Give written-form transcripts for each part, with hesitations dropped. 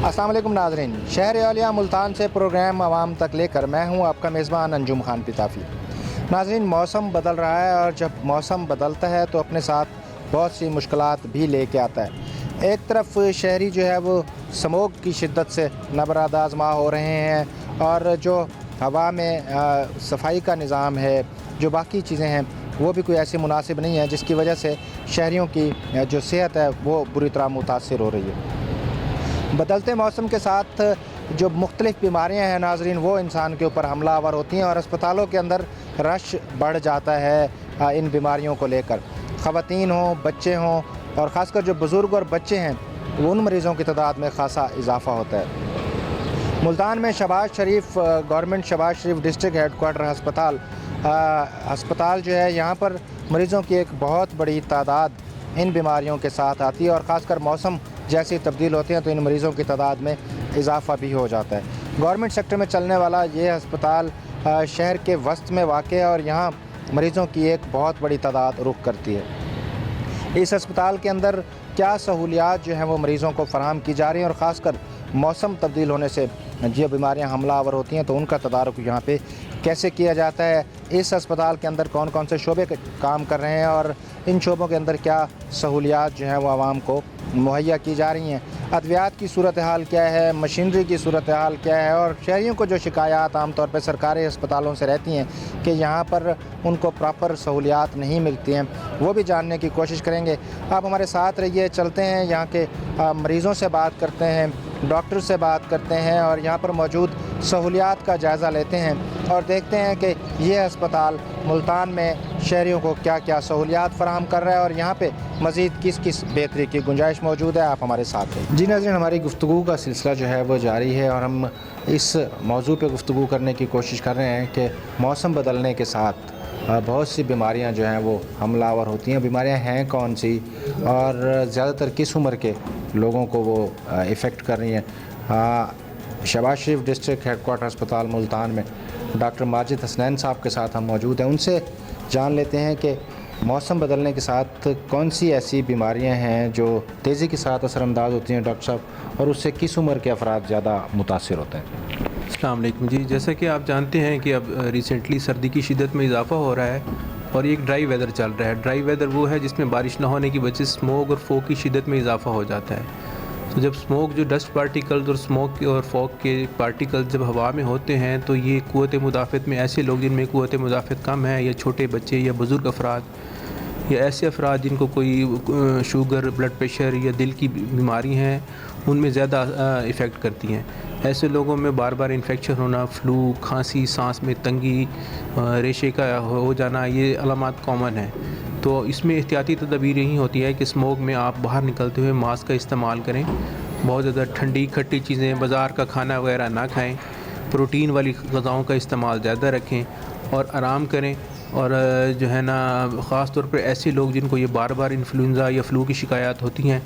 अस्सलाम वालेकुम नाज़रीन, शहर औलिया मुल्तान से प्रोग्राम आवाम तक लेकर मैं हूं आपका मेज़बान अंजुम खान पिताफ़ी। नाज़रीन, मौसम बदल रहा है और जब मौसम बदलता है तो अपने साथ बहुत सी मुश्किलात भी लेके आता है। एक तरफ शहरी जो है वो स्मोक की शिद्दत से नबराद आज़मा हो रहे हैं और जो हवा में सफाई का निज़ाम है, जो बाकी चीज़ें हैं वो भी कोई ऐसी मुनासिब नहीं है, जिसकी वजह से शहरियों की जो सेहत है वो बुरी तरह मुतासिर हो रही है। बदलते मौसम के साथ जो मुख्तलिफ़ बीमारियाँ हैं नाज़रीन, वो इंसान के ऊपर हमलावर होती हैं और अस्पतालों के अंदर रश बढ़ जाता है इन बीमारियों को लेकर। ख़वातीन हों, बच्चे हों और ख़ासकर जो बुज़ुर्ग और बच्चे हैं, उन मरीज़ों की तादाद में ख़ासा इजाफ़ा होता है। मुल्तान में शहबाज शरीफ गवर्नमेंट शहबाज शरीफ डिस्ट्रिक्ट हेडक्वार्टर अस्पताल जो है, यहाँ पर मरीज़ों की एक बहुत बड़ी तादाद इन बीमारियों के साथ आती है और ख़ासकर मौसम जैसी तब्दील होती हैं तो इन मरीज़ों की तादाद में इजाफ़ा भी हो जाता है। गवर्नमेंट सेक्टर में चलने वाला ये अस्पताल शहर के वस्त में वाक़ है और यहाँ मरीज़ों की एक बहुत बड़ी तादाद रुख करती है। इस अस्पताल के अंदर क्या सहूलियात जो हैं वो मरीज़ों को फ़राहम की जा रही हैं और ख़ासकर मौसम तब्दील होने से जो बीमारियाँ हमलावर होती हैं तो उनका तदारुक यहाँ पे कैसे किया जाता है, इस अस्पताल के अंदर कौन कौन से शोबे काम कर रहे हैं और इन शोबों के अंदर क्या सहूलियात जो हैं वो आवाम को मुहैया की जा रही हैं, अद्वियात की सूरत हाल क्या है, मशीनरी की सूरत हाल क्या है और शहरियों को जो शिकायत आम तौर पर सरकारी अस्पतालों से रहती हैं कि यहाँ पर उनको प्रॉपर सहूलियात नहीं मिलती हैं, वो भी जानने की कोशिश करेंगे। आप हमारे साथ रहिए, चलते हैं यहाँ के मरीज़ों से बात करते हैं, डॉक्टर से बात करते हैं और यहाँ पर मौजूद सहूलियात का जायज़ा लेते हैं और देखते हैं कि ये अस्पताल मुल्तान में शहरियों को क्या क्या सहूलियात फ़राहम कर रहा है और यहाँ पे मज़ीद किस किस बेहतरी की गुंजाइश मौजूद है। आप हमारे साथ हैं। जी नाज़रीन, हमारी गुफ्तगू का सिलसिला जो है वो जारी है और हम इस मौजू पे गुफ्तगू करने की कोशिश कर रहे हैं कि मौसम बदलने के साथ बहुत सी बीमारियां जो हैं वो हमलावर होती हैं। बीमारियां हैं कौन सी और ज़्यादातर किस उम्र के लोगों को वो इफ़ेक्ट कर रही हैं। शहबाज शरीफ डिस्ट्रिक्ट हेडक्वार्टर अस्पताल मुल्तान में डॉक्टर माजिद हसनैन साहब के साथ हम मौजूद हैं। उनसे जान लेते हैं कि मौसम बदलने के साथ कौन सी ऐसी बीमारियां हैं जो तेज़ी के साथ असरअंदाज होती हैं डॉक्टर साहब, और उससे किस उम्र के अफराद ज़्यादा मुतासिर होते हैं। अस्सलाम वालेकुम जी, जैसा कि आप जानते हैं कि अब रिसेंटली सर्दी की शिद्दत में इजाफ़ा हो रहा है और एक ड्राई वेदर चल रहा है। ड्राई वेदर वो है जिसमें बारिश ना होने की वजह से स्मोक और फॉग की शिद्दत में इजाफ़ा हो जाता है। तो जब स्मोक जो डस्ट पार्टिकल्स और स्मोक और फॉग के पार्टिकल्स जब हवा में होते हैं तो ये क़ुव्वत मुदाफ़त में ऐसे लोग जिनमें क़ुव्वत मुदाफ़त कम है, या छोटे बच्चे या बुज़ुर्ग अफराद या ऐसे अफराद जिनको कोई शुगर, ब्लड प्रेशर या दिल की बीमारी हैं, उनमें ज़्यादा इफ़ेक्ट करती हैं। ऐसे लोगों में बार बार इन्फेक्शन होना, फ्लू, खांसी, सांस में तंगी, रेशे का हो जाना, ये अलामात कॉमन है। तो इसमें एहतियाती तदबीर यही होती है कि स्मोक में आप बाहर निकलते हुए मास्क का इस्तेमाल करें, बहुत ज़्यादा ठंडी खट्टी चीज़ें, बाज़ार का खाना वगैरह ना खाएं, प्रोटीन वाली ग़िज़ाओं का इस्तेमाल ज़्यादा रखें और आराम करें। और जो है ना, ख़ास तौर पर ऐसे लोग जिनको ये बार बार इन्फ्लुएंज़ा या फ़्लू की शिकायत होती हैं,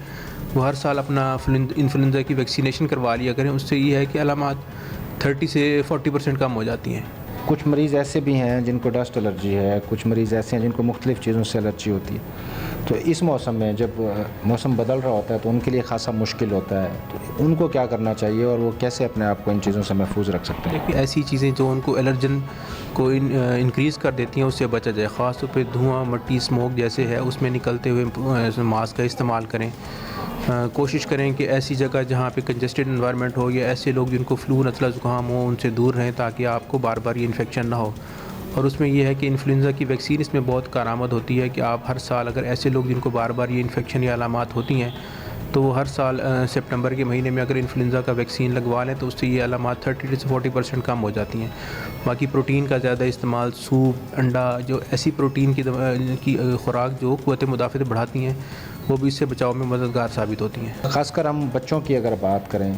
वो हर साल अपना इन्फ्लुएंज़ा की वैक्सीनेशन करवा लिया करें। उससे ये है कि अलामात 30 से 40% कम हो जाती हैं। कुछ मरीज़ ऐसे भी हैं जिनको डस्ट एलर्जी है, कुछ मरीज़ ऐसे हैं जिनको मुख्तलिफ़ चीज़ों से एलर्जी होती है। तो इस मौसम में जब मौसम बदल रहा होता है तो उनके लिए ख़ासा मुश्किल होता है, तो उनको क्या करना चाहिए और वो कैसे अपने आप को इन चीज़ों से महफूज रख सकते हैं। देखिए, ऐसी चीज़ें जो उनको एलर्जन को इंक्रीज़ कर देती हैं उससे बचा जाए। ख़ास तौर पे धुआं, मिट्टी, स्मोक जैसे है उसमें निकलते हुए मास्क का इस्तेमाल करें। कोशिश करें कि ऐसी जगह जहाँ पे कंजस्टेड एनवायरनमेंट हो या ऐसे लोग जिनको फ्लू, नज़ला, ज़ुकाम हो, उनसे दूर रहें ताकि आपको बार बार ये इन्फेक्शन ना हो। और उसमें यह है कि इन्फ्लुएंज़ा की वैक्सीन इसमें बहुत कारआमद होती है कि आप हर साल अगर ऐसे लोग जिनको बार बार ये इन्फेक्शन या अलामात होती हैं तो वो हर साल सितंबर के महीने में अगर इन्फ्लुएंज़ा का वैक्सीन लगवा लें तो उससे ये अलामात 30 से 40% कम हो जाती हैं। बाकी प्रोटीन का ज़्यादा इस्तेमाल, सूप, अंडा, जो ऐसी प्रोटीन की खुराक जो क़ुव्वत मुदाफ़त बढ़ाती हैं, वो भी इससे बचाव में मददगार साबित होती हैं। ख़ासकर हम बच्चों की अगर बात करें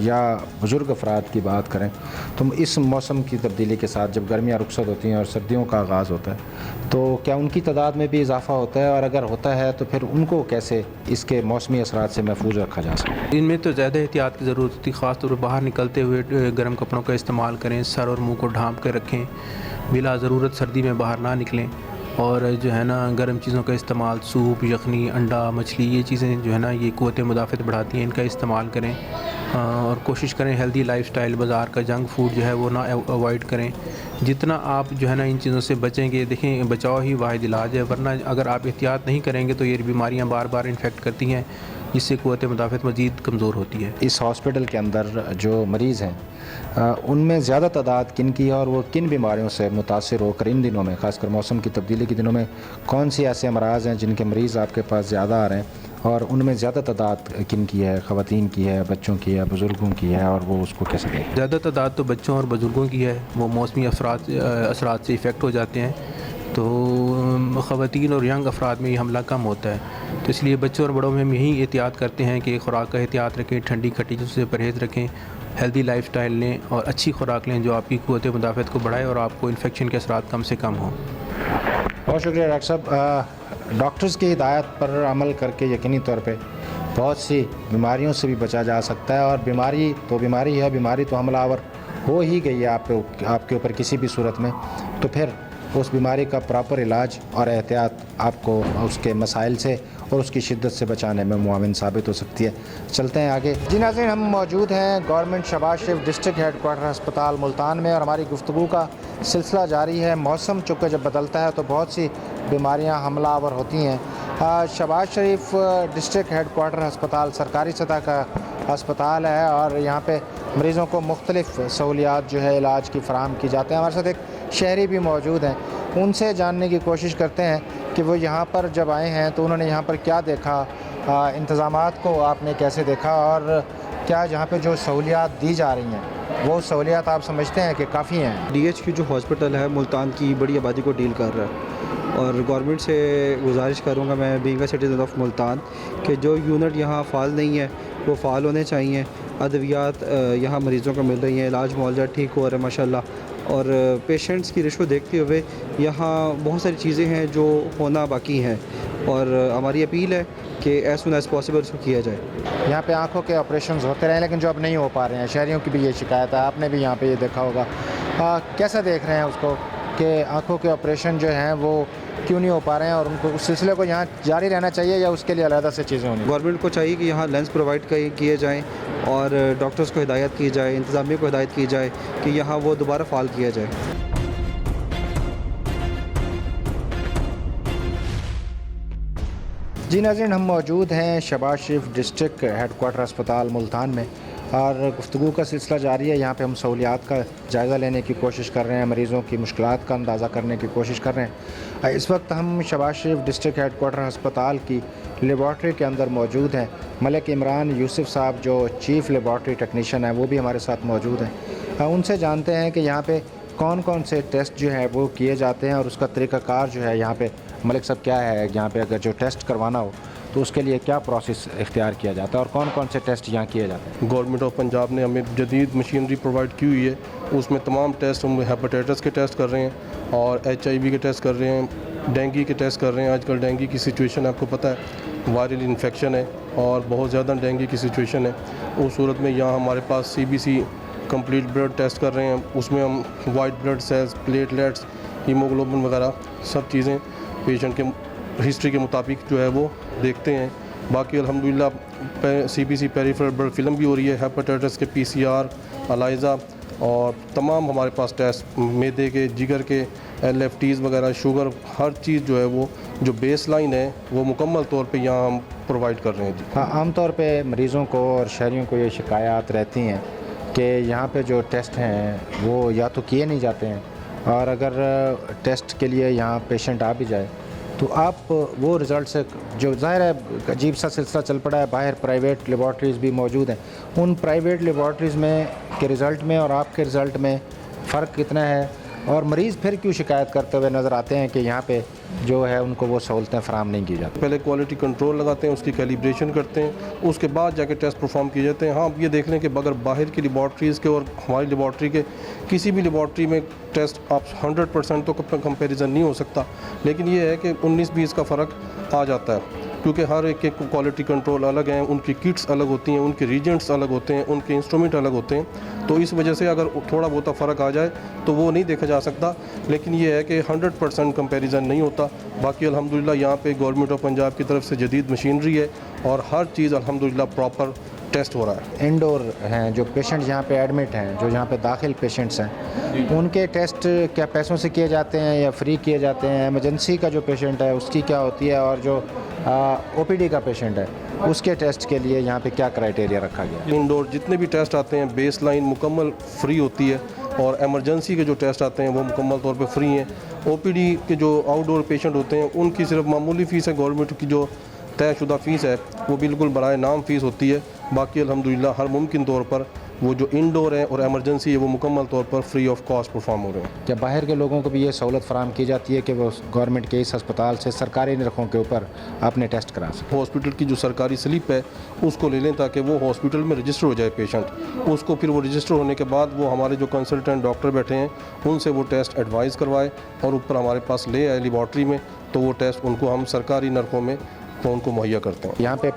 या बुज़ुर्ग अफराद की बात करें तो इस मौसम की तब्दीली के साथ जब गर्मियाँ रुखसत होती हैं और सर्दियों का आगाज़ होता है तो क्या उनकी तादाद में भी इजाफ़ा होता है, और अगर होता है तो फिर उनको कैसे इसके मौसमी असरात से महफूज रखा जा सकता है। इनमें तो ज़्यादा एहतियात की ज़रूरत होती है। ख़ास तौर पर बाहर निकलते हुए गर्म कपड़ों का इस्तेमाल करें, सर और मुँह को ढाँप कर रखें, बिला ज़रूरत सर्दी में बाहर ना निकलें। और जो है ना, गर्म चीज़ों का इस्तेमाल, सूप, यखनी, अंडा, मछली, ये चीज़ें जो है ना ये क़ुव्वत मुदाफ़त बढ़ाती हैं, इनका इस्तेमाल करें। और कोशिश करें हेल्दी लाइफस्टाइल, बाज़ार का जंक फूड जो है वो ना अवॉइड करें। जितना आप जो है ना इन चीज़ों से बचेंगे, देखें बचाव ही वाहिद इलाज है, वरना अगर आप एहतियात नहीं करेंगे तो ये बीमारियां बार बार इन्फेक्ट करती हैं, जिससे क़ुव्वत मुदाफ़अत मज़ीद कमज़ोर होती है। इस हॉस्पिटल के अंदर जो मरीज़ हैं उनमें ज़्यादा तादाद किन की है और वो किन बीमारियों से मुतासिर होकर इन दिनों में, ख़ासकर मौसम की तब्दीली के दिनों में, कौन सी ऐसे अमराज़ हैं जिनके मरीज़ आपके पास ज़्यादा आ रहे हैं और उनमें ज़्यादा तादाद किन की है, ख़वातीन की है, बच्चों की है, बुज़ुर्गों की है, और वो उसको कैसे देखें? ज़्यादा तादाद तो बच्चों और बुज़ुर्गों की है। वो मौसमी असरात से इफ़ेक्ट हो जाते हैं, तो ख़वातीन और यंग अफराद में ये हमला कम होता है। तो इसलिए बच्चों और बड़ों में हम यही एहतियात करते हैं कि ख़ुराक का एहतियात रखें, ठंडी खट्टी चीज़ों से परहेज़ रखें, हेल्दी लाइफस्टाइल लें और अच्छी खुराक लें जो आपकी क़ुव्वत मुदाफ़अत को बढ़ाए और आपको इन्फेक्शन के असरात कम से कम हों। बहुत शुक्रिया डॉक्टर साहब। डॉक्टर्स की हिदायत पर अमल करके यकीनी तौर पे बहुत सी बीमारियों से भी बचा जा सकता है, और बीमारी तो बीमारी है, बीमारी तो हमलावर हो ही गई है आपके ऊपर किसी भी सूरत में, तो फिर उस बीमारी का प्रॉपर इलाज और एहतियात आपको उसके मसाइल से और उसकी शिद्दत से बचाने में मुआविन साबित हो सकती है। चलते हैं आगे। जी नाज़रीन, हम मौजूद हैं गवर्नमेंट शहबाज शरीफ डिस्ट्रिक्ट हेडक्वार्टर अस्पताल मुल्तान में, और हमारी गुफ्तगू का सिलसिला जारी है। मौसम चूँकि जब बदलता है तो बहुत सी बीमारियां हमलावर होती हैं। शहबाज शरीफ डिस्ट्रिक्ट हेडक्वार्टर अस्पताल सरकारी सतह का अस्पताल है और यहाँ पे मरीज़ों को मुख्तलिफ़ सहूलियात जो है इलाज की फ़राहम की जाते हैं। हमारे साथ एक शहरी भी मौजूद हैं, उनसे जानने की कोशिश करते हैं कि वो यहाँ पर जब आए हैं तो उन्होंने यहाँ पर क्या देखा, इंतज़ामात को आपने कैसे देखा, और क्या यहाँ पे जो सहूलियात दी जा रही हैं वो सहूलियात आप समझते हैं कि काफ़ी हैं? DHQ जो हॉस्पिटल है मुल्तान की बड़ी आबादी को डील कर रहा है, और गवर्नमेंट से गुजारिश करूँगा मैं being a citizen of Multan कि जो यूनिट यहाँ फ़ाल नहीं है वो फ़ाल होने चाहिए। अद्वियात यहाँ मरीज़ों को मिल रही हैं, इलाज मुआवजा ठीक हो रहा है माशाल्लाह, और पेशेंट्स की रिश्वत देखते हुए यहाँ बहुत सारी चीज़ें हैं जो होना बाकी हैं, और हमारी अपील है कि एज़ सून एज़ पॉसिबल उसको किया जाए। यहाँ पे आँखों के ऑपरेशंस होते रहे लेकिन जो अब नहीं हो पा रहे हैं, शहरियों की भी ये शिकायत है, आपने भी यहाँ पे ये देखा होगा। कैसा देख रहे हैं उसको कि आँखों के ऑपरेशन जो हैं वो क्यों नहीं हो पा रहे हैं, और उनको उस सिलसिले को यहाँ जारी रहना चाहिए या उसके लिए अलग से चीज़ें होंगी? गवर्नमेंट को चाहिए कि यहाँ लेंस प्रोवाइड किए जाएँ और डॉक्टर्स को हिदायत की जाए, इंतज़ामिया को हिदायत की जाए कि यहाँ वो दोबारा फ़ाल किया जाए। जी नाज़रीन, हम मौजूद हैं शहबाज शरीफ डिस्ट्रिक्ट हेडक्वार्टर अस्पताल मुल्तान में, और गुफ्तगू का सिलसिला जारी है। यहाँ पे हम सहूलियात का जायज़ा लेने की कोशिश कर रहे हैं, मरीज़ों की मुश्किलात का अंदाज़ा करने की कोशिश कर रहे हैं। इस वक्त हम शहबाज शरीफ डिस्ट्रिक्ट हेडक्वार्टर अस्पताल की लेबॉर्ट्री के अंदर मौजूद हैं। मलिक इमरान यूसुफ साहब जो चीफ़ लेबॉर्ट्री टेक्नीशियन हैं वो भी हमारे साथ मौजूद हैं। उनसे जानते हैं कि यहाँ पे कौन कौन से टेस्ट जो है वो किए जाते हैं और उसका तरीक़ाकार जो है यहाँ पे मलिक साहब क्या है, यहाँ पे अगर जो टेस्ट करवाना हो तो उसके लिए क्या प्रोसेस इख्तियार किया जाता है और कौन कौन से टेस्ट यहाँ किए जाते हैं? गवर्नमेंट ऑफ पंजाब ने हमें जदीद मशीनरी प्रोवाइड की हुई है, उसमें तमाम टेस्ट, हम हेपेटाइटिस के टेस्ट कर रहे हैं और HIV के टेस्ट कर रहे हैं, डेंगू के टेस्ट कर रहे हैं। आजकल डेंगू की सिचुएशन आपको पता है, वायरल इन्फेक्शन है और बहुत ज़्यादा डेंगू की सिचुएशन है। उस सूरत में यहाँ हमारे पास CBC कंप्लीट ब्लड टेस्ट कर रहे हैं, उसमें हम white blood cells, platelets, haemoglobin वगैरह सब चीज़ें पेशेंट के हिस्ट्री के मुताबिक जो है वो देखते हैं। बाकी अल्हम्दुलिल्लाह CBC पेरिफेरल ब्लड फिल्म भी हो रही है, हेपेटाइटिस के PCR, अलाइजा और तमाम हमारे पास टेस्ट मैदे के, जिगर के, LFTs वगैरह, शुगर, हर चीज़ जो है वो जो बेस लाइन है वो मुकम्मल तौर पे यहाँ हम प्रोवाइड कर रहे हैं। जी हाँ, आम तौर पे मरीज़ों को और शहरियों को ये शिकायत रहती हैं कि यहाँ पे जो टेस्ट हैं वो या तो किए नहीं जाते हैं, और अगर टेस्ट के लिए यहाँ पेशेंट आ भी जाए तो आप वो रिज़ल्ट से, जो ज़ाहिर है अजीब सा सिलसिला चल पड़ा है, बाहर प्राइवेट लेबॉर्ट्रीज़ भी मौजूद हैं, उन प्राइवेट लेबॉर्ट्रीज़ में के रिज़ल्ट में और आपके रिज़ल्ट में फ़र्क कितना है, और मरीज़ फिर क्यों शिकायत करते हुए नज़र आते हैं कि यहाँ पे जो है उनको वो सहूलतें फ़राहम नहीं की जाती? पहले क्वालिटी कंट्रोल लगाते हैं, उसकी कैलिब्रेशन करते हैं, उसके बाद जाके टेस्ट परफॉर्म किए जाते हैं। हाँ, आप ये देख लें कि अगर बाहर की लेबॉर्ट्रीज़ के और हमारी लेबॉर्ट्री के किसी भी लेबॉर्ट्री में टेस्ट आप 100% तो कंपैरिजन नहीं हो सकता, लेकिन ये है कि 19-20 का फ़र्क आ जाता है, क्योंकि हर एक के क्वालिटी कंट्रोल अलग हैं, उनकी किट्स अलग होती हैं, उनके रीजेंट्स अलग होते हैं, उनके इंस्ट्रूमेंट अलग होते हैं। तो इस वजह से अगर थोड़ा बहुत फ़र्क आ जाए तो वो नहीं देखा जा सकता, लेकिन ये है कि 100% कंपैरिजन नहीं होता। बाकी अल्हम्दुलिल्लाह यहाँ पे गवर्नमेंट ऑफ पंजाब की तरफ से जदीद मशीनरी है और हर चीज़ अल्हम्दुलिल्लाह प्रॉपर टेस्ट हो रहा है। इंडोर हैं जो पेशेंट यहाँ पे एडमिट हैं, जो यहाँ पे दाखिल पेशेंट्स हैं, उनके टेस्ट क्या पैसों से किए जाते हैं या फ्री किए जाते हैं? इमरजेंसी का जो पेशेंट है उसकी क्या होती है, और जो ओपीडी का पेशेंट है उसके टेस्ट के लिए यहाँ पे क्या क्राइटेरिया रखा गया है? इंडोर जितने भी टेस्ट आते हैं बेस लाइन मुकम्मल फ्री होती है, और एमरजेंसी के जो टेस्ट आते हैं वो मुकम्मल तौर पे फ्री हैं। ओपीडी के जो आउटडोर पेशेंट होते हैं उनकी सिर्फ मामूली फ़ीस है, गवर्नमेंट की जो तयशुदा फ़ीस है वो बिल्कुल बराए नाम फ़ीस होती है। बाकी अल्हम्दुलिल्लाह हर मुमकिन तौर पर वो जो इंडोर है और एमरजेंसी है वो मुकम्मल तौर पर फ्री ऑफ कॉस्ट परफॉर्म हो रहे हैं। क्या बाहर के लोगों को भी ये सहूलत फराहम की जाती है कि वो गवर्नमेंट के इस अस्पताल से सरकारी निरखों के ऊपर अपने टेस्ट करा सकें? हॉस्पिटल की जो सरकारी स्लिप है उसको ले लें ताकि वो हॉस्पिटल में रजिस्टर हो जाए पेशेंट, उसको फिर वो रजिस्टर होने के बाद वो हमारे जो कंसल्टेंट डॉक्टर बैठे हैं उनसे वो टेस्ट एडवाइस करवाए और ऊपर हमारे पास ले आए लेबॉर्ट्री में, तो वो टेस्ट उनको हम सरकारी नरखों में तो उनको मुहैया करते हैं। यहाँ पे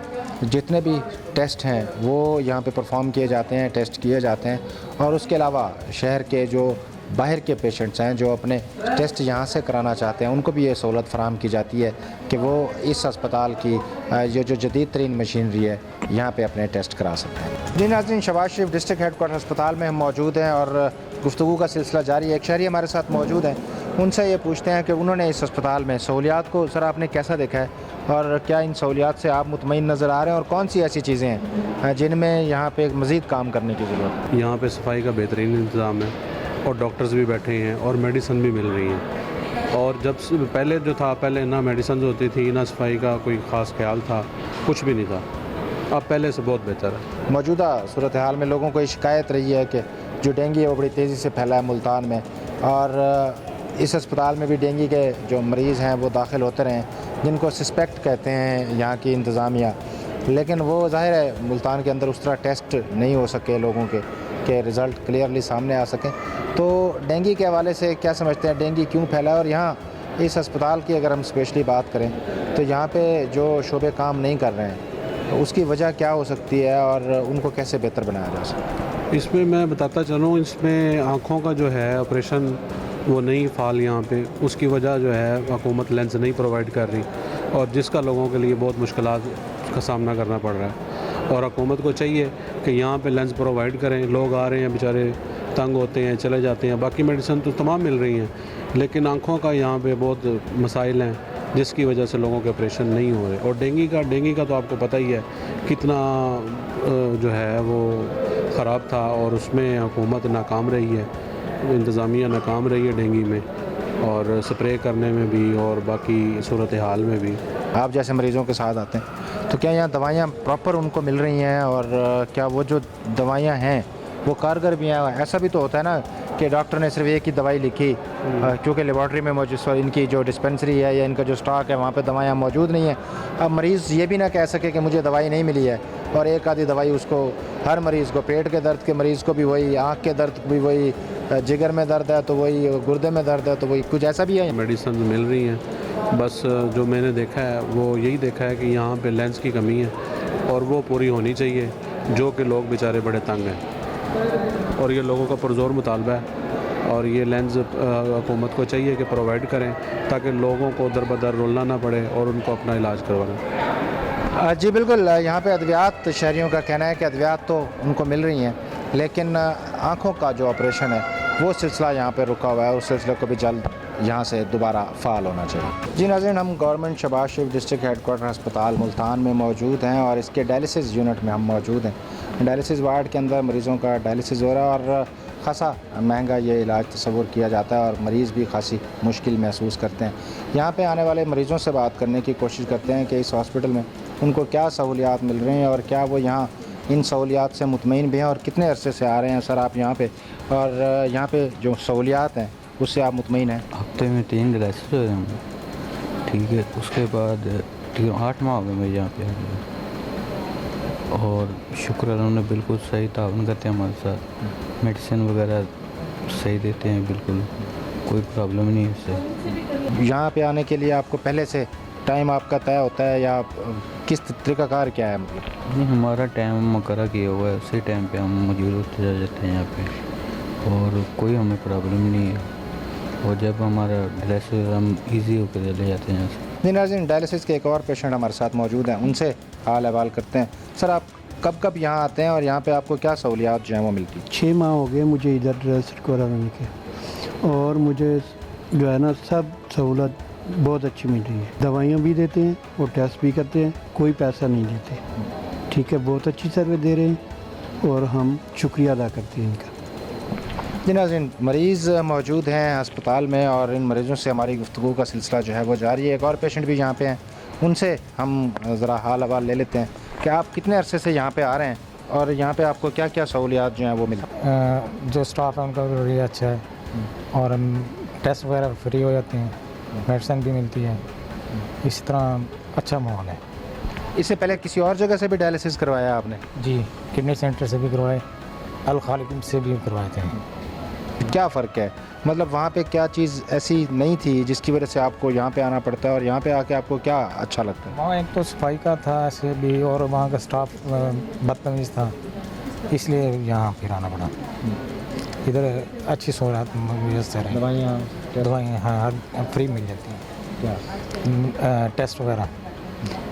जितने भी टेस्ट हैं वो यहाँ पे परफॉर्म किए जाते हैं, टेस्ट किए जाते हैं, और उसके अलावा शहर के जो बाहर के पेशेंट्स हैं जो अपने टेस्ट यहाँ से कराना चाहते हैं उनको भी ये सहूलत फराहम की जाती है कि वो इस अस्पताल की ये जो जदीद तरीन मशीनरी है यहाँ पे अपने टेस्ट करा सकते हैं। जी नाज़रीन, शहबाज शरीफ डिस्ट्रिक्ट हेडक्वार्टर अस्पताल में हम मौजूद हैं और गुफ्तगू का सिलसिला जारी है। एक शहरी हमारे साथ मौजूद हैं, उनसे ये पूछते हैं कि उन्होंने इस अस्पताल में सहूलियात को सर आपने कैसा देखा है, और क्या इन सहूलियात से आप मुतमईन नज़र आ रहे हैं, और कौन सी ऐसी चीज़ें हैं जिनमें यहाँ पे मज़ीद काम करने की ज़रूरत है? यहाँ पे सफाई का बेहतरीन इंतज़ाम है और डॉक्टर्स भी बैठे हैं और मेडिसन भी मिल रही हैं। और जब पहले जो था, पहले ना मेडिसन होती थी ना सफाई का कोई ख़ास ख्याल था, कुछ भी नहीं था। अब पहले से बहुत बेहतर है। मौजूदा सूरत हाल में लोगों को ये शिकायत रही है कि जो डेंगू है वो बड़ी तेज़ी से फैला है मुल्तान में, और इस अस्पताल में भी डेंगू के जो मरीज़ हैं वो दाखिल होते रहे हैं जिनको सस्पेक्ट कहते हैं यहाँ की इंतज़ामिया, लेकिन वो ज़ाहिर है मुल्तान के अंदर उस तरह टेस्ट नहीं हो सके लोगों के रिज़ल्ट क्लियरली सामने आ सकें। तो डेंगू के हवाले से क्या समझते हैं, डेंगू क्यों फैला है, और यहाँ इस अस्पताल की अगर हम स्पेशली बात करें तो यहाँ पे जो शोबे काम नहीं कर रहे हैं उसकी वजह क्या हो सकती है और उनको कैसे बेहतर बनाया जा सकता है? इसमें मैं बताता चलूँ, इसमें आँखों का जो है ऑपरेशन वो नहीं फ़ाल यहाँ पे, उसकी वजह जो है हुकूमत लेंस नहीं प्रोवाइड कर रही, और जिसका लोगों के लिए बहुत मुश्किलात का सामना करना पड़ रहा है। और हुकूमत को चाहिए कि यहाँ पे लेंस प्रोवाइड करें। लोग आ रहे हैं बेचारे, तंग होते हैं, चले जाते हैं। बाकी मेडिसिन तो तमाम मिल रही हैं, लेकिन आँखों का यहाँ पे बहुत मसाइल हैं जिसकी वजह से लोगों के ऑपरेशन नहीं हो रहे। और डेंगू का तो आपको पता ही है कितना जो है वो ख़राब था, और उसमें हुकूमत नाकाम रही है, इंतज़ामिया नाकाम रही है डेंगू में, और स्प्रे करने में भी और बाकी सूरत हाल में भी। आप जैसे मरीज़ों के साथ आते हैं तो क्या यहाँ दवाइयाँ प्रॉपर उनको मिल रही हैं, और क्या वो जो दवाइयाँ हैं वो कारगर भी हैं? ऐसा भी तो होता है ना कि डॉक्टर ने सिर्फ एक ही दवाई लिखी, क्योंकि लेबॉर्ट्री में मौजूद इनकी जो डिस्पेंसरी है या इनका जो स्टॉक है वहाँ पे दवाइयाँ मौजूद नहीं है। अब मरीज़ ये भी ना कह सके कि मुझे दवाई नहीं मिली है, और एक आधी दवाई उसको, हर मरीज़ को, पेट के दर्द के मरीज़ को भी वही, आँख के दर्द भी वही, जिगर में दर्द है तो वही, गुर्दे में दर्द है तो वही, कुछ ऐसा भी है? मेडिसिन मिल रही हैं, बस जो मैंने देखा है वो यही देखा है कि यहाँ पे लेंस की कमी है और वो पूरी होनी चाहिए, जो कि लोग बेचारे बड़े तंग हैं, और ये लोगों का पुरज़ोर मुतालबा है। और ये लेंस हुकूमत को चाहिए कि प्रोवाइड करें ताकि लोगों को दर बदर रुलना ना पड़े और उनको अपना इलाज करवाना। जी बिल्कुल, यहाँ पे अद्वियात, शहरियों का कहना है कि अद्वियात तो उनको मिल रही हैं, लेकिन आँखों का जो ऑपरेशन है वो सिलसिला यहाँ पे रुका हुआ है। उस सिलसिले को भी जल्द यहाँ से दोबारा फ़ाल होना चाहिए। जी नाज़रीन, हम गवर्नमेंट शहबाज शरीफ डिस्ट्रिक्ट हेडक्वार्टर अस्पताल मुल्तान में मौजूद हैं और इसके डायलिसिस यूनिट में हम मौजूद हैं। डायलिसिस वार्ड के अंदर मरीज़ों का डायलिसिस हो रहा है और ख़ासा महंगा ये इलाज तस्वुर किया जाता है और मरीज़ भी खासी मुश्किल महसूस करते हैं। यहाँ पे आने वाले मरीज़ों से बात करने की कोशिश करते हैं कि इस हॉस्पिटल में उनको क्या सहूलियात मिल रही हैं और क्या वो यहाँ इन सहूलियात से मुतमईन भी हैं और कितने अरसे से आ रहे हैं सर आप यहाँ पे, और यहाँ पे जो सहूलियात हैं उससे आप मुतमईन हैं? हफ्ते में 3 डायलिसिस हो रहे हैं, ठीक है। उसके बाद 8 माह हो गए मैं यहाँ पे, और शुक्र है उन्होंने बिल्कुल सही ताउन करते हैं हमारे साथ, मेडिसिन वगैरह सही देते हैं, बिल्कुल कोई प्रॉब्लम नहीं है इससे। यहाँ पे आने के लिए आपको पहले से टाइम आपका तय होता है या किस तरीक़ाकार क्या है? मतलब नहीं, हमारा टाइम मुकर्रर किया हुआ है, उसी टाइम पे हम मौजूद होते जा जाते हैं यहाँ पे, और कोई हमें प्रॉब्लम नहीं है। और जब हमारा डायलिसिस हम इजी होकर चले जाते हैं यहाँ से। जी नाज़रीन, डायलिसिस के एक और पेशेंट हमारे साथ मौजूद हैं, उनसे हाल अहवाल करते हैं। सर आप कब कब यहाँ आते हैं और यहाँ पे आपको क्या सहूलियात जो हैं वो मिलती हैं? 6 माह हो गए मुझे इधर रेस्ट कराने के, और मुझे जो है ना सब सहूलत बहुत अच्छी मिल रही है। दवाइयाँ भी देते हैं और टेस्ट भी करते हैं, कोई पैसा नहीं लेते। ठीक है, बहुत अच्छी सर्विस दे रहे हैं और हम शुक्रिया अदा करते हैं इनका। जी नाज़रीन, मरीज़ मौजूद हैं अस्पताल में और इन मरीज़ों से हमारी गुफ्तगू का सिलसिला जो है वो जारी है। एक और पेशेंट भी यहाँ पे हैं, उनसे हम ज़रा हाल अहवाल ले लेते हैं कि आप कितने अरसे से यहाँ पे आ रहे हैं और यहाँ पे आपको क्या क्या सहूलियात जो हैं वो मिली? जो स्टाफ है उनका भी अच्छा है और टेस्ट वगैरह फ्री हो जाते हैं, मेडिसिन भी मिलती है, इस तरह अच्छा माहौल है। इससे पहले किसी और जगह से भी डायलिसिस करवाया आपने? जी, किडनी सेंटर से भी करवाए, अल खालिद से भी करवाए थे। क्या फ़र्क है, मतलब वहाँ पे क्या चीज़ ऐसी नहीं थी जिसकी वजह से आपको यहाँ पे आना पड़ता है और यहाँ पे आके आपको क्या अच्छा लगता है? वहाँ एक तो सफाई का था ऐसे भी, और वहाँ का स्टाफ बदतमीज़ था, इसलिए यहाँ फिर आना पड़ा। इधर अच्छी सहूलत मुयसर है, दवाइयाँ हाँ फ्री मिल जाती हैं, टेस्ट वगैरह,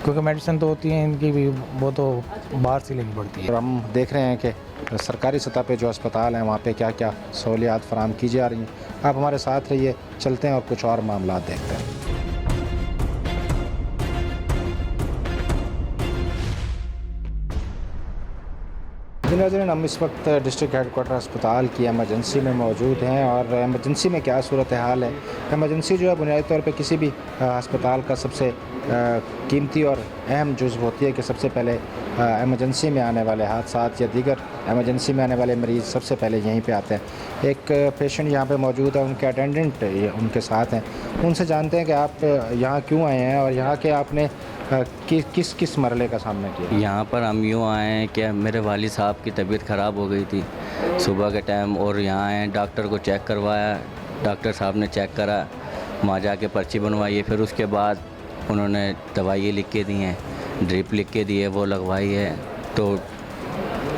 क्योंकि मेडिसिन तो होती है इनकी भी, वो तो बाहर से लेनी पड़ती है। और हम देख रहे हैं कि सरकारी सतह पे जो अस्पताल हैं वहाँ पे क्या क्या सहूलियात फराहम की जा रही हैं। आप हमारे साथ रहिए, चलते हैं और कुछ और मामला देखते हैं। नाज़रीन, हम इस वक्त डिस्ट्रिक्ट हेडक्वार्टर अस्पताल की एमरजेंसी में मौजूद हैं और एमरजेंसी में क्या सूरत हाल है। एमरजेंसी जो है बुनियादी तौर पे किसी भी अस्पताल का सबसे कीमती और अहम जुज़्व होती है कि सबसे पहले एमरजेंसी में आने वाले हादसात या दीगर एमरजेंसी में आने वाले मरीज़ सबसे पहले यहीं पे आते हैं। एक पेशेंट यहाँ पे मौजूद है, उनके अटेंडेंट उनके साथ हैं, उनसे जानते हैं कि आप यहाँ क्यों आए हैं और यहाँ के आपने किस किस मरले का सामना किया? यहाँ पर हम यूँ आए हैं कि मेरे वालिद साहब की तबीयत ख़राब हो गई थी सुबह के टाइम, और यहाँ आए डॉक्टर को चेक करवाया, डॉक्टर साहब ने चेक करा, वहाँ जाके पर्ची बनवाई है, फिर उसके बाद उन्होंने दवाइयाँ लिख के दी हैं, ड्रिप लिख के दी है, वो लगवाई है, तो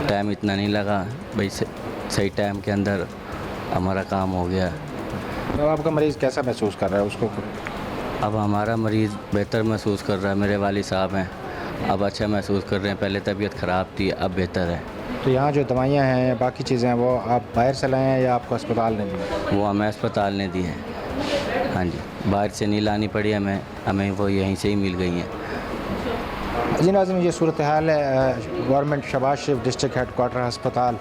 टाइम इतना नहीं लगा भाई, सही टाइम के अंदर हमारा काम हो गया। तो आपका मरीज़ कैसा महसूस कर रहा है उसको? अब हमारा मरीज़ बेहतर महसूस कर रहा है, मेरे वालिद साहब हैं अब अच्छा महसूस कर रहे हैं, पहले तबीयत ख़राब थी अब बेहतर है। तो यहाँ जो दवाइयाँ हैं बाकी चीज़ें हैं वो आप बाहर से लाए हैं या आपको अस्पताल ने दी? वो हमें अस्पताल ने दी है, हाँ जी, बाहर से नहीं लानी पड़ी हमें वो यहीं से ही मिल गई हैं। जी नाज़रीन, ये सूरत हाल है गवर्नमेंट शहबाज शरीफ डिस्ट्रिक्ट हेडक्वार्टर अस्पताल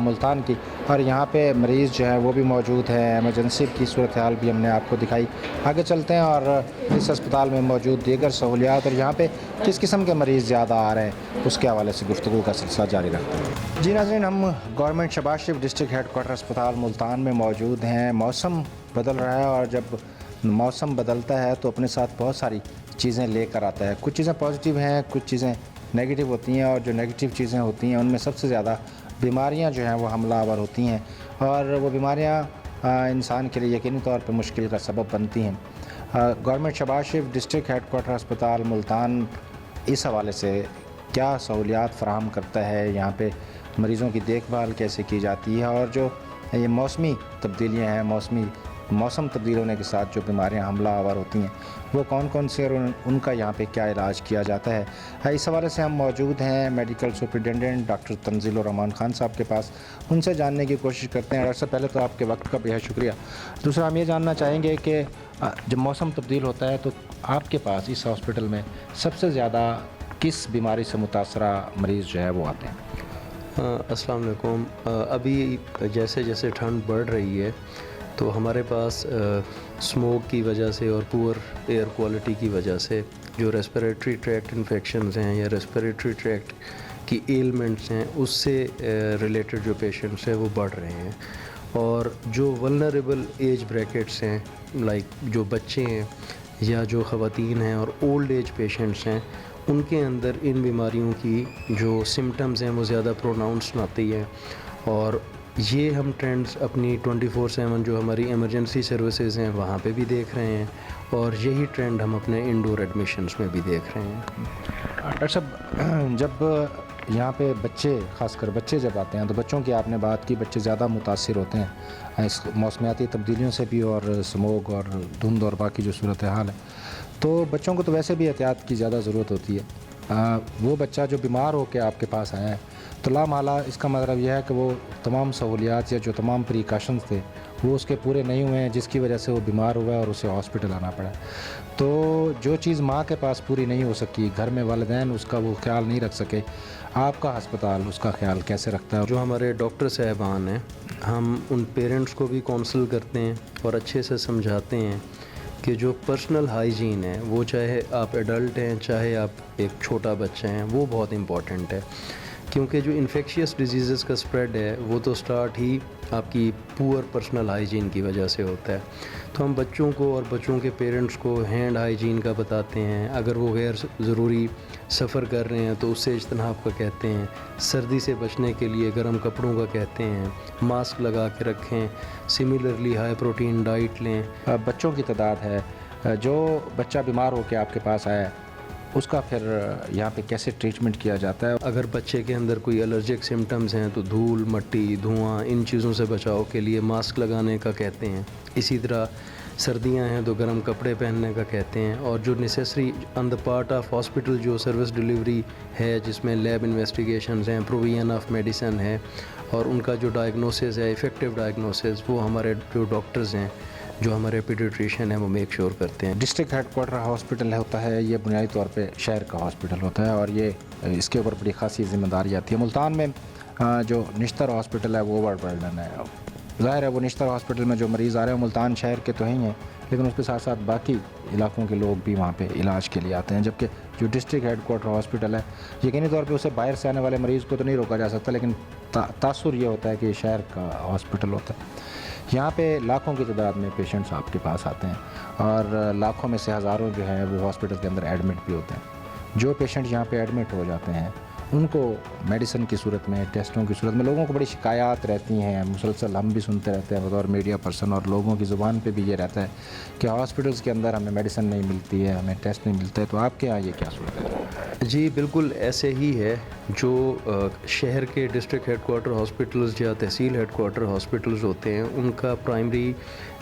मुल्तान की, और यहाँ पे मरीज़ जो है वो भी मौजूद है। एमरजेंसी की सूरत हाल भी हमने आपको दिखाई। आगे चलते हैं और इस अस्पताल में मौजूद दीगर सहूलियात और यहाँ पे किस किस्म के मरीज़ ज़्यादा आ रहे हैं उसके हवाले से गुफ्तगू का सिलसिला जारी रखते हैं। जी नाज़रीन, हम गवर्नमेंट शहबाज शरीफ डिस्ट्रिक्ट हेडक्वार्टर अस्पताल मुल्तान में मौजूद हैं। मौसम बदल रहा है और जब मौसम बदलता है तो अपने साथ बहुत सारी चीज़ें लेकर आता है। कुछ चीज़ें पॉजिटिव हैं, कुछ चीज़ें नेगेटिव होती हैं, और जो नेगेटिव चीज़ें होती हैं उनमें सबसे ज़्यादा बीमारियां जो हैं वो हमलावर होती हैं, और वो बीमारियां इंसान के लिए यकीनी तौर पर मुश्किल का सबब बनती हैं। गवर्नमेंट शहबाज शरीफ डिस्ट्रिक्ट हेडक्वार्टर अस्पताल मुल्तान इस हवाले से क्या सहूलियात फ़राहम करता है, यहाँ पे मरीज़ों की देखभाल कैसे की जाती है, और जो ये मौसमी तब्दीलियाँ हैं, मौसम तब्दील होने के साथ जो बीमारियां हमला आवर होती हैं वो कौन कौन सी और उनका यहाँ पे क्या इलाज किया जाता है, इस हवाले से हम मौजूद हैं medical superintendent doctor Tanzilur Rahman Khan साहब के पास। उनसे जानने की कोशिश करते हैं। डॉक्टर साहब, पहले तो आपके वक्त का बेहद शुक्रिया। दूसरा, हम ये जानना चाहेंगे कि जब मौसम तब्दील होता है तो आपके पास इस हॉस्पिटल में सबसे ज़्यादा किस बीमारी से मुतासरा मरीज़ जो है वो आते हैं? अस्सलाम वालेकुम। अभी जैसे जैसे ठंड बढ़ रही है तो हमारे पास स्मोक की वजह से और पुअर एयर क्वालिटी की वजह से जो रेस्पिरेटरी ट्रैक्ट इन्फेक्शंस हैं या रेस्पिरेटरी ट्रैक्ट की एलिमेंट्स हैं उससे रिलेटेड जो पेशेंट्स हैं वो बढ़ रहे हैं, और जो वल्नरेबल एज ब्रैकेट्स हैं लाइक जो बच्चे हैं या जो ख़वातीन हैं और ओल्ड एज पेशेंट्स हैं उनके अंदर इन बीमारियों की जो सिम्टम्स हैं वो ज़्यादा प्रोनाउंस्ड आती हैं। और ये हम ट्रेंड्स अपनी 24/7 जो हमारी इमरजेंसी सर्विसेज हैं वहाँ पे भी देख रहे हैं, और यही ट्रेंड हम अपने इंडोर एडमिशन्स में भी देख रहे हैं। डॉक्टर साहब, जब यहाँ पे बच्चे, ख़ासकर बच्चे जब आते हैं तो बच्चों की आपने बात की, बच्चे ज़्यादा मुतासिर होते हैं इस मौसमियाती तब्दीलियों से भी और स्मोक और धुंध और बाकी जो सूरत हाल है, तो बच्चों को तो वैसे भी एहतियात की ज़्यादा ज़रूरत होती है, वो बच्चा जो बीमार होकर आपके पास आया है तो लामाला इसका मतलब यह है कि वो तमाम सहूलियात या जो तमाम प्रिकॉशंस थे वो उसके पूरे नहीं हुए हैं, जिसकी वजह से वो बीमार हुआ है और उसे हॉस्पिटल आना पड़ा। तो जो चीज़ माँ के पास पूरी नहीं हो सकी, घर में वालिदैन उसका वो ख्याल नहीं रख सके, आपका अस्पताल उसका ख्याल कैसे रखता है? जो हमारे डॉक्टर साहबान हैं, हम उन पेरेंट्स को भी काउंसल करते हैं और अच्छे से समझाते हैं कि जो पर्सनल हाइजीन है, वो चाहे आप एडल्ट हैं चाहे आप एक छोटा बच्चा हैं, वो बहुत इम्पॉर्टेंट है। क्योंकि जो इन्फेक्शियस डिजीज़ का स्प्रेड है वो तो स्टार्ट ही आपकी पुअर पर्सनल हाइजीन की वजह से होता है। तो हम बच्चों को और बच्चों के पेरेंट्स को हैंड हाइजीन का बताते हैं। अगर वो गैर ज़रूरी सफ़र कर रहे हैं तो उससे इज्तनाब का कहते हैं। सर्दी से बचने के लिए गर्म कपड़ों का कहते हैं। मास्क लगा के रखें। सिमिलरली हाई प्रोटीन डाइट लें। बच्चों की तादाद है, जो बच्चा बीमार होकर आपके पास आया उसका फिर यहाँ पे कैसे ट्रीटमेंट किया जाता है? अगर बच्चे के अंदर कोई एलर्जिक सिम्टम्स हैं तो धूल, मट्टी, धुआं, इन चीज़ों से बचाव के लिए मास्क लगाने का कहते हैं। इसी तरह सर्दियां हैं तो गर्म कपड़े पहनने का कहते हैं। और जो necessary on the part of hospital जो सर्विस डिलीवरी है, जिसमें लैब इन्वेस्टिगेशंस हैं, प्रोविजन ऑफ मेडिसिन है और उनका जो डायग्नोसिस है, इफ़ेक्टिव डायग्नोसिस, वो हमारे जो डॉक्टर्स हैं, जो हमारे पीडियाट्रिशियन हैं, वो मेक श्योर करते हैं। डिस्ट्रिक्ट हेडक्वार्टर हॉस्पिटल होता है, ये बुनियादी तौर पे शहर का हॉस्पिटल होता है और ये इसके ऊपर बड़ी खासी जिम्मेदारी आती है। मुल्तान में जो निश्तर हॉस्पिटल है वो ओवरबर्डन है। ज़ाहिर है वो निश्तर हॉस्पिटल में जो मरीज़ आ रहे हैं मुल्तान शहर के तो ही हैं, लेकिन उसके साथ साथ बाकी इलाकों के लोग भी वहाँ पे इलाज के लिए आते हैं। जबकि जो डिस्ट्रिक्ट हेडक्वार्टर हॉस्पिटल है, यकीनी तौर पे उसे बाहर से आने वाले मरीज़ को तो नहीं रोका जा सकता, लेकिन तासुर ये होता है कि शहर का हॉस्पिटल होता है। यहाँ पे लाखों की तादाद में पेशेंट्स आपके पास आते हैं और लाखों में से हज़ारों जो हैं वो हॉस्पिटल के अंदर एडमिट भी होते हैं। जो पेशेंट यहाँ पे एडमिट हो जाते हैं उनको मेडिसिन की सूरत में, टेस्टों की सूरत में लोगों को बड़ी शिकायत रहती हैं। मुसलसल हम भी सुनते रहते हैं बतौर मीडिया पर्सन, और लोगों की ज़ुबान पे भी ये रहता है कि हॉस्पिटल्स के अंदर हमें मेडिसिन नहीं मिलती है, हमें टेस्ट नहीं मिलते। तो आपके यहाँ ये क्या सूरत है? जी बिल्कुल ऐसे ही है। जो शहर के डिस्ट्रिक्ट हेडक्वार्टर हॉस्पिटल्स या तहसील हेडक्वार्टर हॉस्पिटल्स होते हैं, उनका प्राइमरी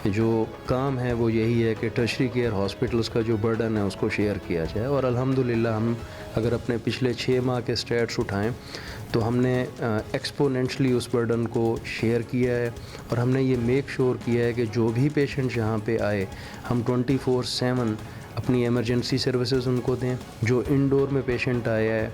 जो काम है वो यही है कि टर्शरी केयर हॉस्पिटल्स का जो बर्डन है उसको शेयर किया जाए। और अल्हम्दुलिल्लाह हम अगर अपने पिछले 6 माह के स्टैट्स उठाएं तो हमने एक्सपोनेंशली उस बर्डन को शेयर किया है। और हमने ये मेक श्योर किया है कि जो भी पेशेंट यहाँ पे आए, हम 24/7 अपनी इमरजेंसी सर्विसेज उनको दें। जो इंडोर में पेशेंट आया है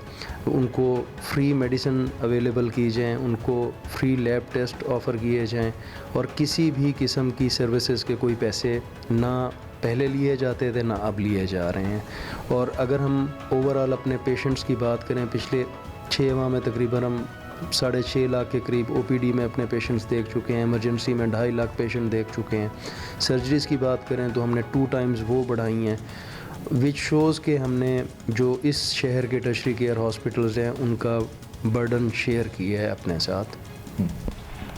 उनको फ्री मेडिसिन अवेलेबल की जाएँ, उनको फ्री लैब टेस्ट ऑफ़र किए जाएँ और किसी भी किस्म की सर्विसेज के कोई पैसे ना पहले लिए जाते थे ना अब लिए जा रहे हैं। और अगर हम ओवरऑल अपने पेशेंट्स की बात करें, पिछले 6 माह में तकरीबन हम 6.5 लाख के करीब ओपीडी में अपने पेशेंट्स देख चुके हैं। इमरजेंसी में 2.5 लाख पेशेंट देख चुके हैं। सर्जरीज़ की बात करें तो हमने 2 टाइम्स वो बढ़ाई हैं, विच शोज़ के हमने जो इस शहर के टर्शरी केयर हॉस्पिटल्स हैं उनका बर्डन शेयर किया है अपने साथ।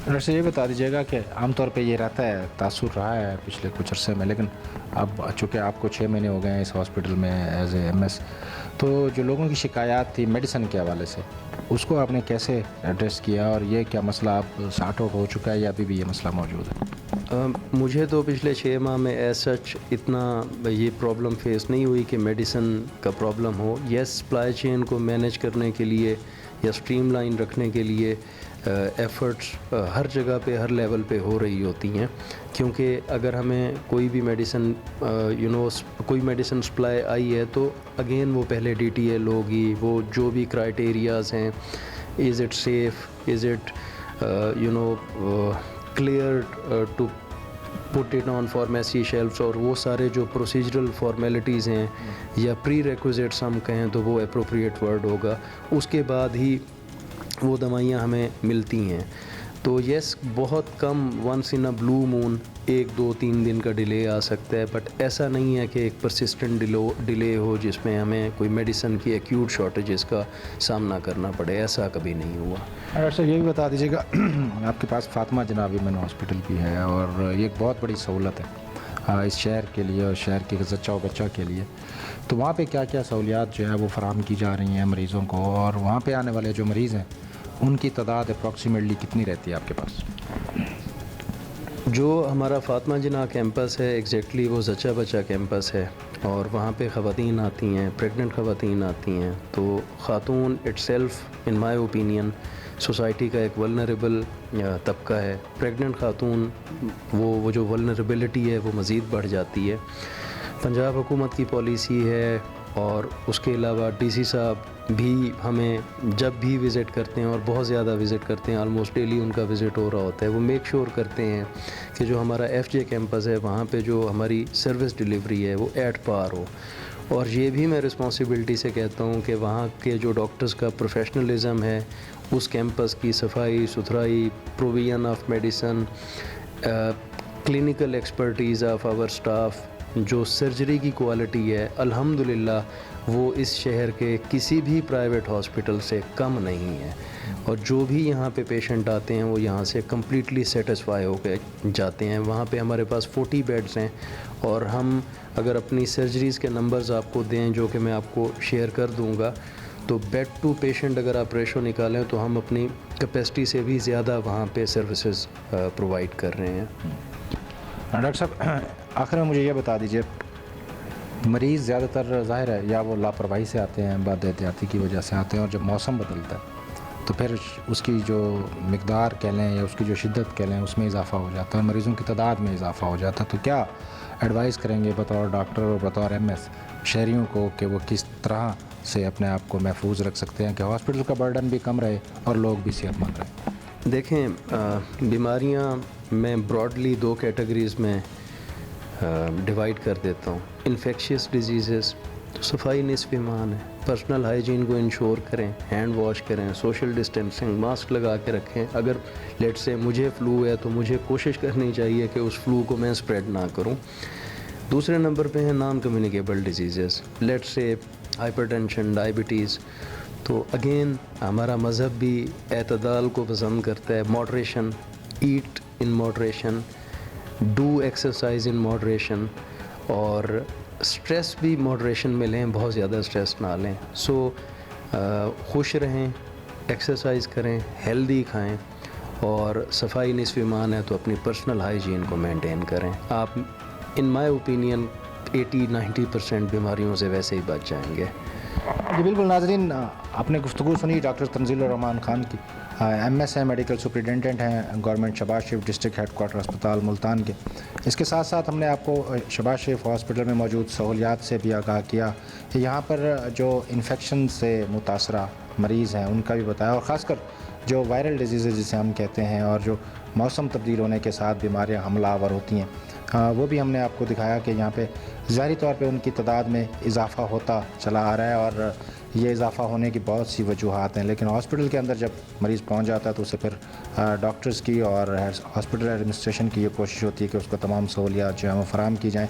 डॉक्टर से ये बता दीजिएगा कि आमतौर पे ये रहता है, तासुर रहा है पिछले कुछ अरसे में, लेकिन अब चूँकि आपको 6 महीने हो गए हैं इस हॉस्पिटल में एज ए MS, तो जो लोगों की शिकायत थी मेडिसिन के हवाले से, उसको आपने कैसे एड्रेस किया और ये क्या मसला आप सॉर्ट आउट हो चुका है या अभी भी ये मसला मौजूद है? मुझे तो पिछले 6 माह में एज सच इतना ये प्रॉब्लम फेस नहीं हुई कि मेडिसिन का प्रॉब्लम हो। यस, सप्लाई चेन को मैनेज करने के लिए या स्ट्रीमलाइन रखने के लिए एफ़र्ट्स हर जगह पे, हर लेवल पे हो रही होती हैं। क्योंकि अगर हमें कोई भी मेडिसिन कोई मेडिसिन सप्लाई आई है तो अगेन वो पहले DTL होगी, वो जो भी क्राइटेरियाज़ हैं, is it safe, is it clear to put it on pharmacy shelves, और वो सारे जो प्रोसीजरल फॉर्मेलिटीज़ हैं या प्री रिक्विजिट्स हम कहें तो वो अप्रोप्रिएट वर्ड होगा, उसके बाद ही वो दवाइयाँ हमें मिलती हैं। तो यस, बहुत कम, once in a blue moon 1-2-3 दिन का डिले आ सकता है, बट ऐसा नहीं है कि एक परसिस्टेंट डिले हो जिसमें हमें कोई मेडिसिन की एक्यूट शॉर्टेजेस का सामना करना पड़े। ऐसा कभी नहीं हुआ। डॉक्टर साहब ये भी बता दीजिएगा, आपके पास फातिमा जनाब वुमेन हॉस्पिटल भी है और ये एक बहुत बड़ी सहूलत है इस शहर के लिए और शहर के जच्चा बच्चा के लिए। तो वहाँ पे क्या क्या सहूलियात जो है वो फराहम की जा रही हैं मरीज़ों को, और वहाँ पे आने वाले जो मरीज़ हैं उनकी तादाद अप्रॉक्सीमेटली कितनी रहती है आपके पास? जो हमारा फातिमा जिन्ना कैंपस है एग्जैक्टली वो जच्चा बच्चा कैंपस है और वहाँ पे ख़वातीन आती हैं, प्रेग्नेंट ख़वातीन आती हैं। तो ख़ातून itself in my opinion society का एक वल्नरेबल तबका है। प्रेग्नेंट ख़ातून वो जो वल्नरेबिलिटी है वो मज़ीद बढ़ जाती है। पंजाब हुकूमत की पॉलिसी है और उसके अलावा डीसी साहब भी हमें जब भी विज़िट करते हैं और बहुत ज़्यादा विज़िट करते हैं, ऑलमोस्ट डेली उनका विज़िट हो रहा होता है, वो मेक श्योर करते हैं कि जो हमारा FJ कैंपस है वहाँ पे जो हमारी सर्विस डिलीवरी है वो एट पार हो। और ये भी मैं रिस्पॉन्सिबिलिटी से कहता हूँ कि वहाँ के जो डॉक्टर्स का प्रोफेशनलिज्म है, उस कैंपस की सफाई सुथराई, provision of medicine, clinical expertise of our staff, जो सर्जरी की क्वालिटी है अल्हम्दुलिल्लाह वो इस शहर के किसी भी प्राइवेट हॉस्पिटल से कम नहीं है। और जो भी यहाँ पे पेशेंट आते हैं वो यहाँ से कम्प्लीटली सेटिस्फाई हो के जाते हैं। वहाँ पे हमारे पास 40 बेड्स हैं और हम अगर अपनी सर्जरीज़ के नंबर्स आपको दें जो कि मैं आपको शेयर कर दूँगा, तो बेड टू पेशेंट अगर आप रेशो निकालें तो हम अपनी कैपेसिटी से भी ज़्यादा वहाँ पे सर्विसेज प्रोवाइड कर रहे हैं। डॉक्टर साहब, आखिर में मुझे ये बता दीजिए, मरीज़ ज़्यादातर ज़ाहिर है या वो लापरवाही से आते हैं, बद एहतियाती की वजह से आते हैं, और जब मौसम बदलता है तो फिर उसकी जो मिकदार कह लें या उसकी जो शिद्दत कह लें उसमें इजाफ़ा हो जाता है, मरीज़ों की तादाद में इजाफ़ा हो जाता है। तो क्या एडवाइस करेंगे बतौर डॉक्टर और बतौर MS शहरियों को कि वो किस तरह से अपने आप को महफूज रख सकते हैं कि हॉस्पिटल का बर्डन भी कम रहे और लोग भी सेहतमंद रहें? देखें, बीमारियाँ मैं ब्रॉडली 2 कैटेगरीज़ में डिवाइड कर देता हूँ। इन्फेक्शियस डिजीज़ तो सफाई निस्फ़ ईमान है। पर्सनल हाइजीन को इंश्योर करें, हैंड वॉश करें, सोशल डिस्टेंसिंग, मास्क लगा के रखें। अगर लेट से मुझे फ़्लू है तो मुझे कोशिश करनी चाहिए कि उस फ्लू को मैं स्प्रेड ना करूँ। दूसरे नंबर पे है नॉन कम्युनिकेबल डिजीज़, लेट से हाइपरटेंशन, डायबिटीज़। तो अगेन हमारा मज़हब भी एतदाल को पसंद करता है, moderation, eat in moderation, do exercise in moderation, और स्ट्रेस भी मॉडरेशन में लें, बहुत ज़्यादा स्ट्रेस ना लें। सो खुश रहें, एक्सरसाइज करें, हेल्दी खाएं, और सफाई निस्फ़ ईमान है तो अपनी पर्सनल हाइजीन को मेंटेन करें। आप इन माय ओपिनियन 80-90% बीमारियों से वैसे ही बच जाएंगे। जी बिल्कुल नाज़रीन, आपने गुफ्तगू सुनी डॉक्टर तंजील रहमान खान की। MS हैं, मेडिकल सुपरिटेंडेंट हैं गवर्नमेंट शहबाज शरीफ डिस्ट्रिक्ट हेडक्वार्टर अस्पताल मुल्तान के। इसके साथ साथ हमने आपको शहबाज शरीफ हॉस्पिटल में मौजूद सहूलियात से भी आगाह किया कि यहाँ पर जो इन्फेक्शन से मुतासरा मरीज़ हैं उनका भी बताया, और ख़ासकर जो वायरल डिजीज़ जिसे हम कहते हैं और जो मौसम तब्दील होने के साथ बीमारियाँ हमलावर होती हैं, वो भी हमने आपको दिखाया कि यहाँ पे ज़ाहिरी तौर पे उनकी तादाद में इजाफ़ा होता चला आ रहा है, और ये इजाफ़ा होने की बहुत सी वजूहात हैं। लेकिन हॉस्पिटल के अंदर जब मरीज़ पहुँच जाता है तो उसे फिर डॉक्टर्स की और हॉस्पिटल एडमिनिस्ट्रेशन की ये कोशिश होती है कि उसको तमाम सहूलियात जो है वो फराहम की जाएँ।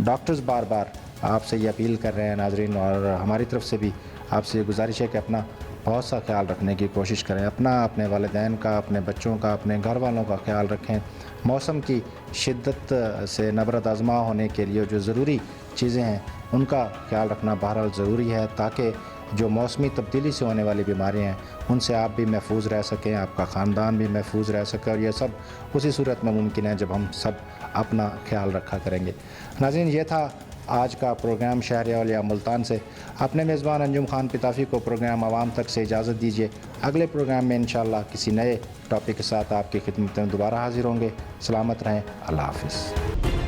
डॉक्टर्स बार बार आपसे ये अपील कर रहे हैं नाज़रीन, और हमारी तरफ से भी आपसे ये गुजारिश है कि अपना बहुत सा ख्याल रखने की कोशिश करें, अपने वालिदैन का, अपने बच्चों का, अपने घर वालों का ख्याल रखें। मौसम की शिद्दत से नबरत आज़मा होने के लिए जो ज़रूरी चीज़ें हैं उनका ख्याल रखना बहरहाल ज़रूरी है, ताकि जो मौसमी तब्दीली से होने वाली बीमारियाँ हैं उनसे आप भी महफूज रह सकें, आपका ख़ानदान भी महफूज रह सके, और ये सब उसी सूरत में मुमकिन है जब हम सब अपना ख्याल रखा करेंगे। नाज़रीन, ये था आज का प्रोग्राम शहर औलिया मुल्तान से। अपने मेज़बान अंजुम खान पिताफ़ी को प्रोग्राम आवाम तक से इजाज़त दीजिए। अगले प्रोग्राम में इंशाअल्लाह किसी नए टॉपिक के साथ आपकी खिदमत में दोबारा हाज़िर होंगे। सलामत रहें। अल्लाह हाफ़िज़।